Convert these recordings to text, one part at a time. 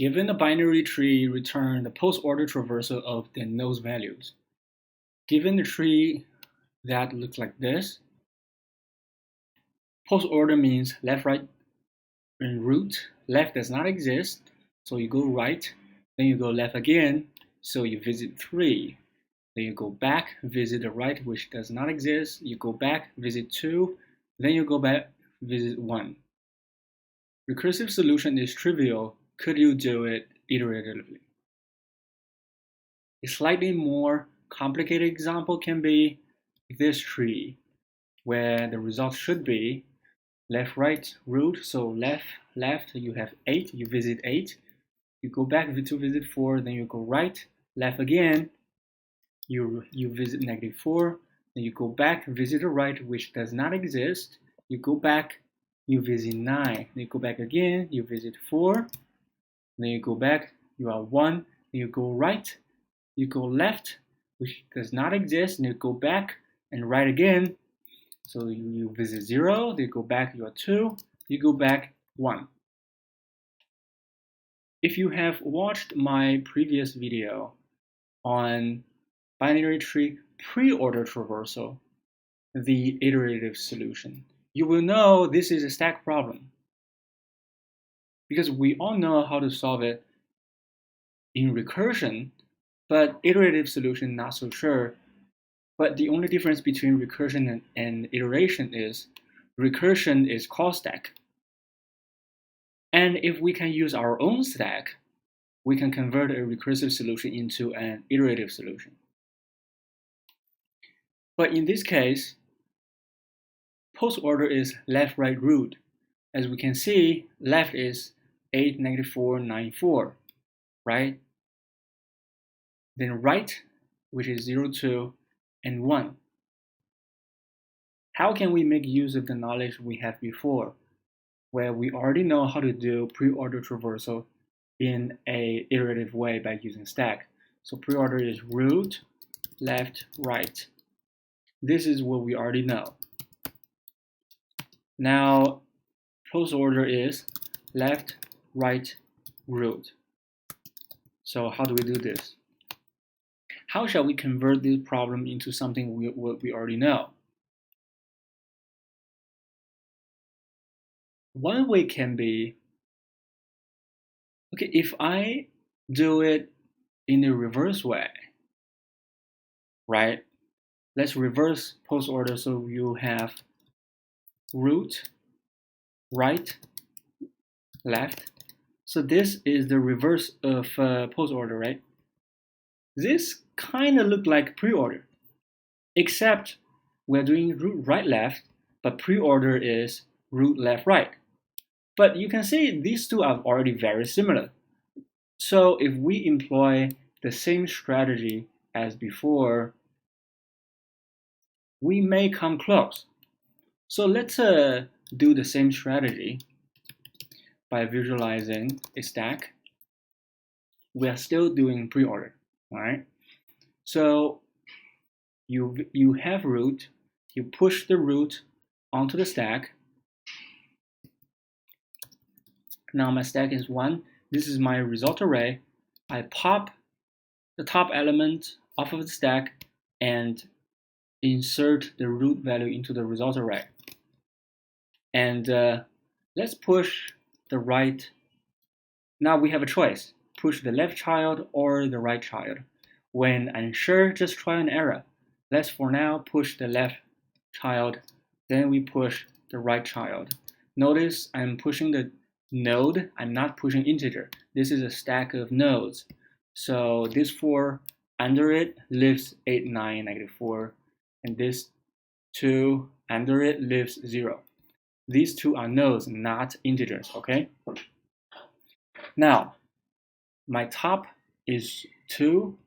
Given a binary tree, return the post-order traversal of the node's values. Given the tree that looks like this, post-order means left, right, and root. Left does not exist, so you go right, then you go left again, so you visit 3. Then you go back, visit the right, which does not exist. You go back, visit 2, then you go back, visit 1. Recursive solution is trivial. Could you do it iteratively? A slightly more complicated example can be this tree, where the result should be left, right, root. So left, you have 8, you visit 8. You go back to visit 4, then you go right, left again. You visit -4, then you go back, visit the right, which does not exist. You go back, you visit 9, then you go back again, you visit 4, then you go back, you are 1, then you go right, you go left, which does not exist, and you go back and right again. So you visit 0, then you go back, you are 2, you go back 1. If you have watched my previous video on binary tree pre-order traversal, the iterative solution, you will know this is a stack problem, because we all know how to solve it in recursion, but iterative solution not so sure. But the only difference between recursion and iteration is recursion is call stack. And if we can use our own stack, we can convert a recursive solution into an iterative solution. But in this case, post order is left, right, root. As we can see, left is 8, -4, 9, 4, right? Then right, which is 0, 2, and 1. How can we make use of the knowledge we had before, where we already know how to do pre-order traversal in an iterative way by using stack? So pre-order is root, left, right. This is what we already know. Now, post order is left, right, root. So how do we do this? How shall we convert this problem into something we already know? One way can be, okay, if I do it in the reverse way, right? Let's reverse post order, so you have root, right, left. So this is the reverse of post order, right? This kind of look like pre-order, except we're doing root, right, left, but pre-order is root, left, right. But you can see these two are already very similar. So if we employ the same strategy as before, we may come close. So let's do the same strategy by visualizing a stack. We are still doing pre-order, all right? So you have root, you push the root onto the stack. Now my stack is 1. This is my result array. I pop the top element off of the stack and insert the root value into the result array. And let's push the right. Now we have a choice, push the left child or the right child. When unsure, just try an error. Let's for now push the left child, then we push the right child. Notice I'm pushing the node, I'm not pushing integer. This is a stack of nodes. So this 4 under it lives 8, 9, -4, and this 2 under it lives 0. These two are nodes, not integers, okay? Now, my top is 2.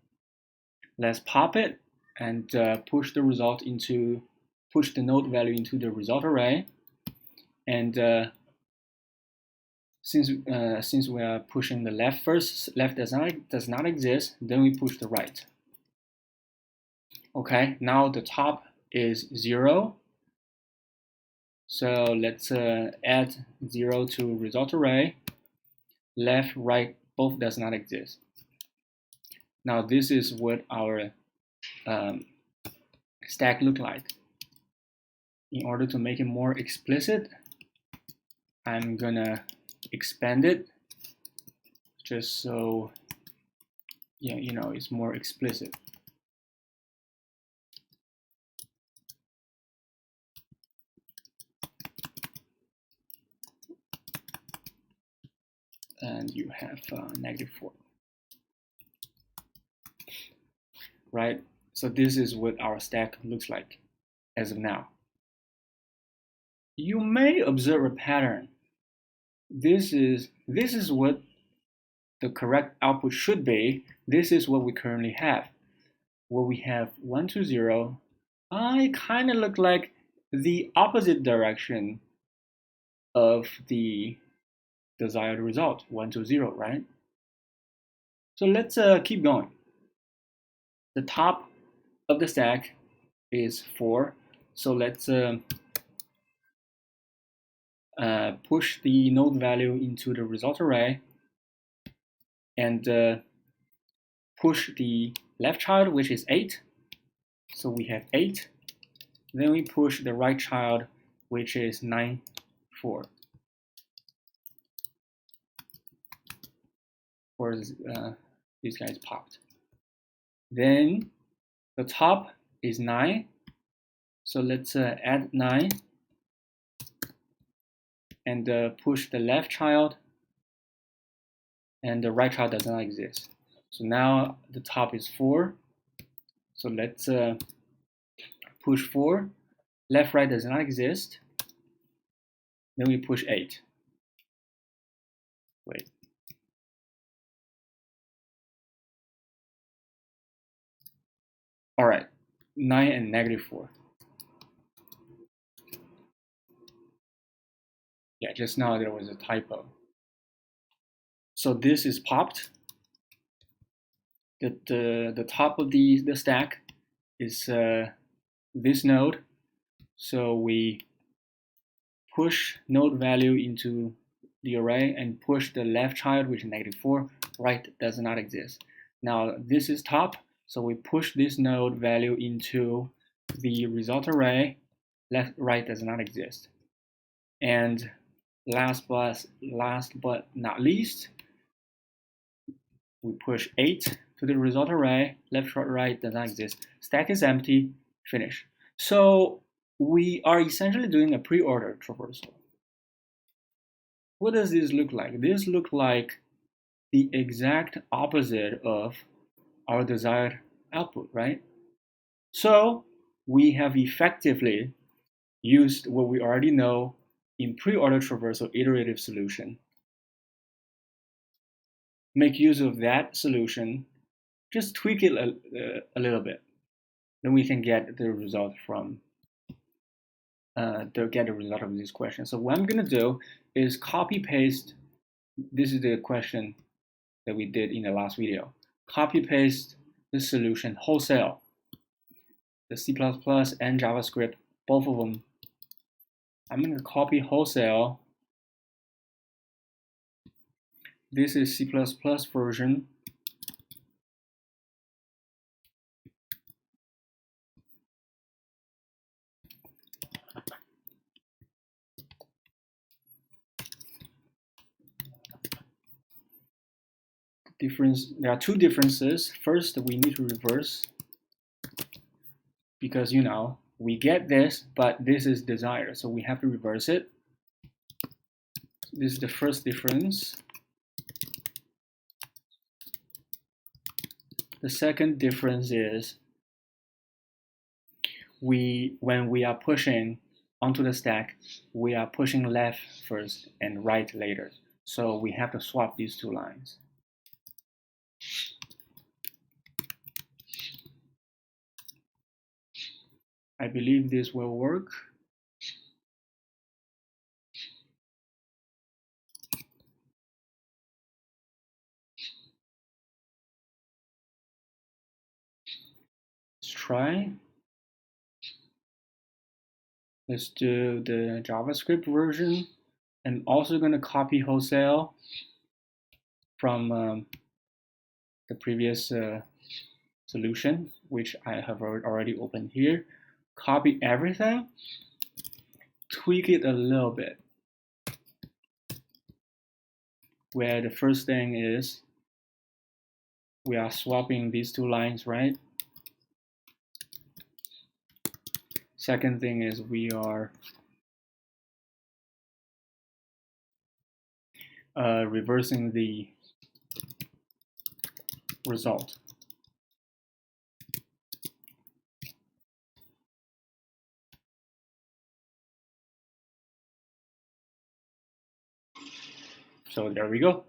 Let's pop it and push the node value into the result array. And since we are pushing the left first, left does not exist, then we push the right. Okay, now the top is 0. So let's add 0 to result array. Left, right, both does not exist. Now this is what our stack look like. In order to make it more explicit, I'm gonna expand it just so it's more explicit. And you have -4, right? So this is what our stack looks like as of now. You may observe a pattern. This is what the correct output should be. This is what we currently have. What we have 1, 2, 0. I kind of look like the opposite direction of the desired result, 1, 2, 0, right? So let's keep going. The top of the stack is 4. So let's push the node value into the result array and push the left child, which is 8. So we have 8. Then we push the right child, which is 9, 4. Or these guys popped. Then the top is 9. So let's add 9 and push the left child, and the right child does not exist. So now the top is 4. So let's push 4. Left, right does not exist. Then we push 8. Wait. All right, 9 and -4. Yeah, just now there was a typo. So this is popped. The top of the stack is this node. So we push node value into the array and push the left child, which is -4. Right does not exist. Now this is top. So we push this node value into the result array. Left, right does not exist. And last but not least, we push 8 to the result array. Left, short, right does not exist. Stack is empty. Finish. So we are essentially doing a pre-order traversal. What does this look like? This looks like the exact opposite of our desired output, right? So we have effectively used what we already know in pre-order traversal iterative solution. Make use of that solution, just tweak it a little bit. Then we can get the result from get the result of this question. So what I'm gonna do is copy paste. This is the question that we did in the last video. Copy paste the solution wholesale. The C++ and JavaScript, both of them. I'm gonna copy wholesale. This is C++ version. There are two differences. First, we need to reverse because we get this, but this is desired, so we have to reverse it. This is the first difference. The second difference is when we are pushing onto the stack, we are pushing left first and right later. So we have to swap these two lines. I believe this will work. Let's try. Let's do the JavaScript version. I'm also going to copy wholesale. from the previous solution, which I have already opened here. Copy everything, tweak it a little bit. Where the first thing is we are swapping these two lines, right? Second thing is we are reversing the result. So there we go.